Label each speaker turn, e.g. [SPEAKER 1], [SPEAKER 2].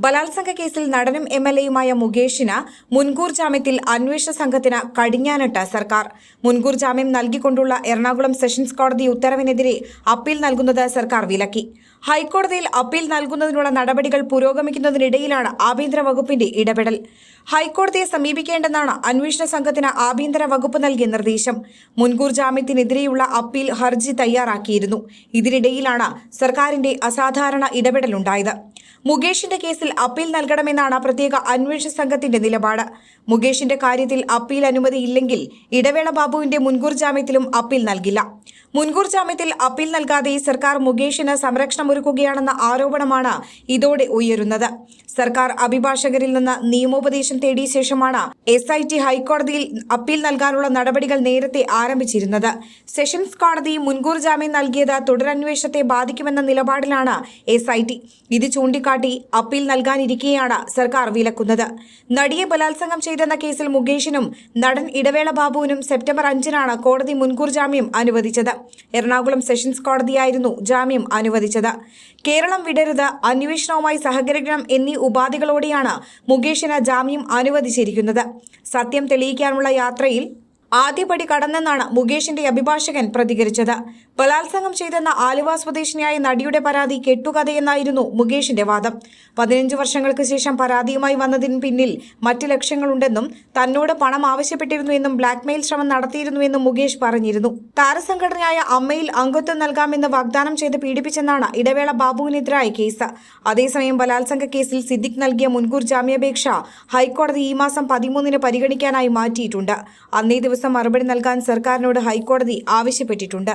[SPEAKER 1] ബലാത്സംഗ കേസിൽ നടനും എംഎൽഎയുമായ മുകേഷിന് മുൻകൂർ ജാമ്യത്തിൽ അന്വേഷണ സംഘത്തിന് കടിഞ്ഞാനിട്ട് സർക്കാർ. മുൻകൂർ ജാമ്യം നൽകിക്കൊണ്ടുള്ള എറണാകുളം സെഷൻസ് കോടതി ഉത്തരവിനെതിരെ അപ്പീൽ നൽകുന്നത് സർക്കാർ വിലക്കി. ഹൈക്കോടതിയിൽ അപ്പീൽ നൽകുന്നതിനുള്ള നടപടികൾ പുരോഗമിക്കുന്നതിനിടയിലാണ് ആഭ്യന്തര വകുപ്പിന്റെ ഇടപെടൽ. ഹൈക്കോടതിയെ സമീപിക്കേണ്ടെന്നാണ് അന്വേഷണ സംഘത്തിന് ആഭ്യന്തര വകുപ്പ് നൽകിയ നിർദ്ദേശം. മുൻകൂർ ജാമ്യത്തിനെതിരെയുള്ള അപ്പീൽ ഹർജി തയ്യാറാക്കിയിരുന്നു. ഇതിനിടയിലാണ് സർക്കാരിന്റെ അസാധാരണ ഇടപെടലുണ്ടായത്. മുകേഷിന്റെ കേസിൽ അപ്പീൽ നൽകണമെന്നാണ് പ്രത്യേക അന്വേഷണ സംഘത്തിന്റെ നിലപാട്. മുകേഷിന്റെ കാര്യത്തിൽ അപ്പീൽ അനുമതിയില്ലെങ്കിൽ ഇടവേള ബാബുവിന്റെ മുൻകൂർ ജാമ്യത്തിലും അപ്പീൽ നൽകില്ല. മുൻകൂർ ജാമ്യത്തിൽ അപ്പീൽ നൽകാതെ സർക്കാർ മുകേഷിന് സംരക്ഷണമൊരുക്കുകയാണെന്ന ആരോപണമാണ് ഇതോടെ ഉയരുന്നത്. സർക്കാർ അഭിഭാഷകരിൽ നിന്ന് നിയമോപദേശം തേടിയ ശേഷമാണ് SIT ഹൈക്കോടതിയിൽ അപ്പീൽ നൽകാനുള്ള നടപടികൾ നേരത്തെ ആരംഭിച്ചിരുന്നത്. സെഷൻസ് കോടതി മുൻകൂർ ജാമ്യം നൽകിയത് തുടരന്വേഷണത്തെ ബാധിക്കുമെന്ന നിലപാടിലാണ് SIT. ഇത് ചൂണ്ടിക്കാട്ടി അപ്പീൽ നൽകാനിരിക്കെയാണ് സർക്കാർ വിലക്കുന്നത്. നടിയെ ബലാത്സംഗം ചെയ്തെന്ന കേസിൽ മുകേഷിനും നടൻ ഇടവേള ബാബുവിനും സെപ്റ്റംബർ 5-നാണ് കോടതി മുൻകൂർ ജാമ്യം അനുവദിച്ചത്. എറണാകുളം സെഷൻസ് കോടതിയായിരുന്നു ജാമ്യം അനുവദിച്ചത്. കേരളം വിടരുത്, അന്വേഷണവുമായി സഹകരിക്കണം എന്നീ ഉപാധികളോടെയാണ് മുകേഷിന് ജാമ്യം അനുവദിച്ചിരിക്കുന്നത്. സത്യം തെളിയിക്കാനുള്ള യാത്രയിൽ ആദ്യപടി കടന്നെന്നാണ് മുകേഷിന്റെ അഭിഭാഷകൻ പ്രതികരിച്ചത്. ബലാത്സംഗം ചെയ്തെന്ന ആലുവ സ്വദേശിനിയായ നടിയുടെ പരാതി കെട്ടുകഥയെന്നായിരുന്നു മുകേഷിന്റെ വാദം. 15 വർഷങ്ങൾക്ക് ശേഷം പരാതിയുമായി വന്നതിന് പിന്നിൽ മറ്റ് ലക്ഷ്യങ്ങളുണ്ടെന്നും തന്നോട് പണം ആവശ്യപ്പെട്ടിരുന്നുവെന്നും ബ്ലാക്ക്മെയിൽ ശ്രമം നടത്തിയിരുന്നുവെന്നും മുകേഷ് പറഞ്ഞിരുന്നു. താരസംഘടനയായ അമ്മയിൽ അംഗത്വം നൽകാമെന്ന് വാഗ്ദാനം ചെയ്ത് പീഡിപ്പിച്ചെന്നാണ് ഇടവേള ബാബുവിനെതിരായ കേസ്. അതേസമയം ബലാത്സംഗ കേസിൽ സിദ്ദിഖ് നൽകിയ മുൻകൂർ ജാമ്യാപേക്ഷ ഹൈക്കോടതി ഈ മാസം 13-ന് പരിഗണിക്കാനായി മാറ്റിയിട്ടുണ്ട്. അന്നേ ദിവസം മറുപടി നൽകാൻ സർക്കാരിനോട് ഹൈക്കോടതി ആവശ്യപ്പെട്ടിട്ടുണ്ട്.